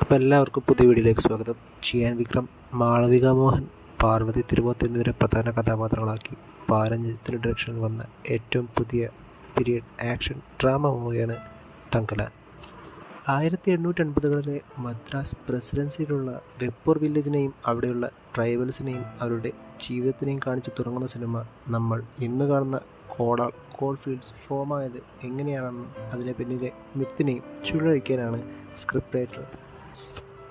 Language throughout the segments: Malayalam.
അപ്പോൾ എല്ലാവർക്കും പുതിയ വീഡിയോയിലേക്ക് സ്വാഗതം. ചിയാൻ വിക്രം, മാളവിക മോഹൻ, പാർവതി തിരുവോത്ത് എന്നിവരെ പ്രധാന കഥാപാത്രങ്ങളാക്കി പാരഞ്ജിത്തിന്റെ ഡയറക്ഷനിൽ വന്ന ഏറ്റവും പുതിയ പീരിയഡ് ആക്ഷൻ ഡ്രാമ മൂവിയാണ് തങ്കലാൻ. 1880കളിലെ മദ്രാസ് പ്രസിഡൻസിയിലുള്ള വെപ്പൂർ വില്ലേജിനെയും അവിടെയുള്ള ട്രൈബൽസിനെയും അവരുടെ ജീവിതത്തിനെയും കാണിച്ച് തുടങ്ങുന്ന സിനിമ നമ്മൾ ഇന്ന് കാണുന്ന കോൾഫീൽഡ്സ് ഫോമായത് എങ്ങനെയാണെന്നും അതിനെ പിന്നിലെ മിത്തിനെയും ചുഴഴിക്കാനാണ് സ്ക്രിപ്റ്റ് റൈറ്റർ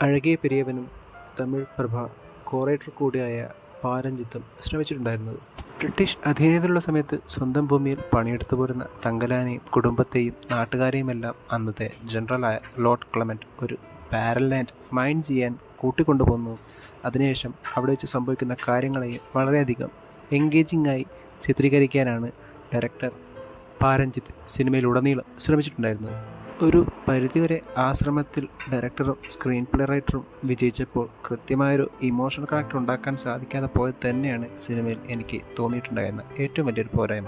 അഴകിയ പെരിയവനും തമിഴ് പ്രഭ കോറൈറ്റർ കൂടിയായ പാരഞ്ജിത്തും ശ്രമിച്ചിട്ടുണ്ടായിരുന്നത്. ബ്രിട്ടീഷ് അധീനതയിലുള്ള സമയത്ത് സ്വന്തം ഭൂമിയിൽ പണിയെടുത്തു പോരുന്ന തങ്കലാനെയും കുടുംബത്തെയും നാട്ടുകാരെയുമെല്ലാം അന്നത്തെ ജനറലായ ലോർഡ് ക്ലെമന്റ് ഒരു പാരലാൻഡ് മൈൻ ചെയ്യാൻ കൂട്ടിക്കൊണ്ടുപോകുന്നതും അതിനുശേഷം അവിടെ വെച്ച് സംഭവിക്കുന്ന കാര്യങ്ങളെയും വളരെയധികം എൻഗേജിംഗ് ആയി ചിത്രീകരിക്കാനാണ് ഡയറക്ടർ പാരഞ്ജിത്ത് സിനിമയിലുടനീളം ശ്രമിച്ചിട്ടുണ്ടായിരുന്നത്. ഒരു പരിധിവരെ ആ ശ്രമത്തിൽ ഡയറക്ടറും സ്ക്രീൻ പ്ലേ റൈറ്ററും വിജയിച്ചപ്പോൾ കൃത്യമായൊരു ഇമോഷണൽ കണക്ട് ഉണ്ടാക്കാൻ സാധിക്കാതെ പോയത് തന്നെയാണ് സിനിമയിൽ എനിക്ക് തോന്നിയിട്ടുണ്ടായിരുന്ന ഏറ്റവും വലിയൊരു പോരായ്മ.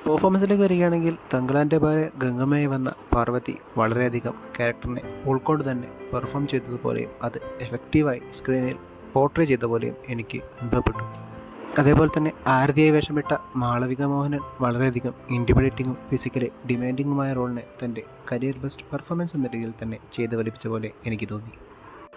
പെർഫോമൻസിലേക്ക് വരികയാണെങ്കിൽ തങ്കലാൻ്റെ ഭാര്യ ഗംഗമ്മയായി വന്ന പാർവതി വളരെയധികം ക്യാരക്ടറിനെ ഉൾക്കൊണ്ട് തന്നെ പെർഫോം ചെയ്തതുപോലെയും അത് എഫക്റ്റീവായി സ്ക്രീനിൽ പോർട്രേ ചെയ്ത പോലെയും എനിക്ക് അനുഭവപ്പെട്ടു. അതേപോലെ തന്നെ ആരതിയായി വേഷമിട്ട മാളവിക മോഹനൻ വളരെയധികം ഇൻറ്റിമിഡേറ്റിങ്ങും ഫിസിക്കലി ഡിമാൻഡിങ്ങുമായ റോളിനെ തൻ്റെ കരിയർ ബെസ്റ്റ് പെർഫോമൻസ് എന്ന രീതിയിൽ തന്നെ ചെയ്ത് വലിപ്പിച്ച പോലെ എനിക്ക് തോന്നി.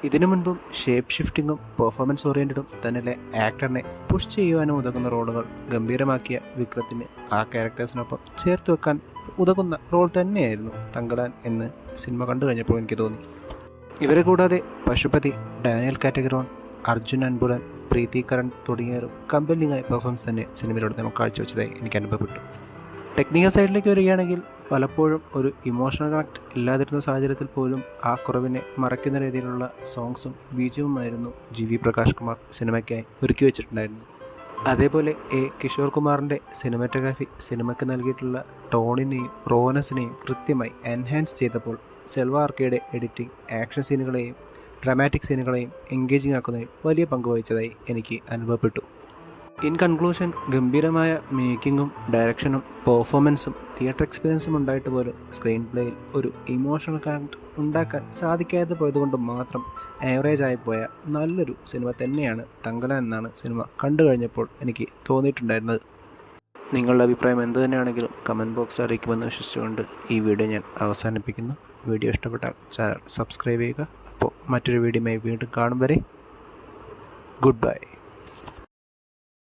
ഇതിനു മുൻപും ഷേപ്പ് ഷിഫ്റ്റിങ്ങും പെർഫോമൻസ് ഓറിയൻറ്റഡും തന്നിലെ ആക്ടറിനെ പുഷ് ചെയ്യുവാനും ഉതകുന്ന റോളുകൾ ഗംഭീരമാക്കിയ വിക്രത്തിന് ആ ക്യാരക്ടേഴ്സിനൊപ്പം ചേർത്ത് വെക്കാൻ ഉതകുന്ന റോൾ തന്നെയായിരുന്നു തങ്കലാൻ എന്ന് സിനിമ കണ്ടു കഴിഞ്ഞപ്പോൾ എനിക്ക് തോന്നി. ഇവരെ കൂടാതെ പശുപതി, ഡാനിയൽ കാറ്റഗറോൺ, അർജുൻ അൻപുലൻ, പ്രീതി കരൺ തുടങ്ങിയവരും കമ്പല്ലിംഗ് ആയ പെർഫോമൻസ് തന്നെ സിനിമയിലൂടെ നമുക്ക് കാഴ്ചവെച്ചതായി എനിക്ക് അനുഭവപ്പെട്ടു. ടെക്നിക്കൽ സൈഡിലേക്ക് വരികയാണെങ്കിൽ പലപ്പോഴും ഒരു ഇമോഷണൽ കണക്ട് ഇല്ലാതിരുന്ന സാഹചര്യത്തിൽ പോലും ആ കുറവിനെ മറയ്ക്കുന്ന രീതിയിലുള്ള സോങ്സും ബീജിയവുമായിരുന്നു GV പ്രകാശ് കുമാർ സിനിമയ്ക്കായി ഒരുക്കി വെച്ചിട്ടുണ്ടായിരുന്നത്. അതേപോലെ കിഷോർ കുമാറിൻ്റെ സിനിമാറ്റോഗ്രാഫി സിനിമയ്ക്ക് നൽകിയിട്ടുള്ള ടോണിനെയും റോനസിനെയും കൃത്യമായി എൻഹാൻസ് ചെയ്തപ്പോൾ സെൽവ ആർക്കയുടെ എഡിറ്റിംഗ് ആക്ഷൻ സീനുകളെയും ഡ്രാമാറ്റിക് സീനുകളെയും എൻഗേജിംഗ് ആക്കുന്നതിൽ വലിയ പങ്ക് വഹിച്ചതായി എനിക്ക് അനുഭവപ്പെട്ടു. ഇൻ കൺക്ലൂഷൻ, ഗംഭീരമായ മേക്കിങ്ങും ഡയറക്ഷനും പെർഫോമൻസും തിയേറ്റർ എക്സ്പീരിയൻസും ഉണ്ടായിട്ട് പോലും സ്ക്രീൻ പ്ലേയിൽ ഒരു ഇമോഷണൽ കണക്ട് ഉണ്ടാക്കാൻ സാധിക്കാതെ പോയതുകൊണ്ട് മാത്രം ആവറേജ് ആയിപ്പോയ നല്ലൊരു സിനിമ തന്നെയാണ് തങ്കലാൻ എന്നാണ് സിനിമ കണ്ടു കഴിഞ്ഞപ്പോൾ എനിക്ക് തോന്നിയിട്ടുണ്ടായിരുന്നത്. നിങ്ങളുടെ അഭിപ്രായം എന്തു തന്നെയാണെങ്കിലും കമൻറ്റ് ബോക്സിൽ അറിയിക്കുമെന്ന് വിശ്വസിച്ചുകൊണ്ട് ഈ വീഡിയോ ഞാൻ അവസാനിപ്പിക്കുന്നു. വീഡിയോ ഇഷ്ടപ്പെട്ടാൽ ചാനൽ സബ്സ്ക്രൈബ് ചെയ്യുക. അപ്പോൾ മറ്റൊരു വീഡിയോയുമായി വീണ്ടും കാണും വരെ ഗുഡ് ബൈ.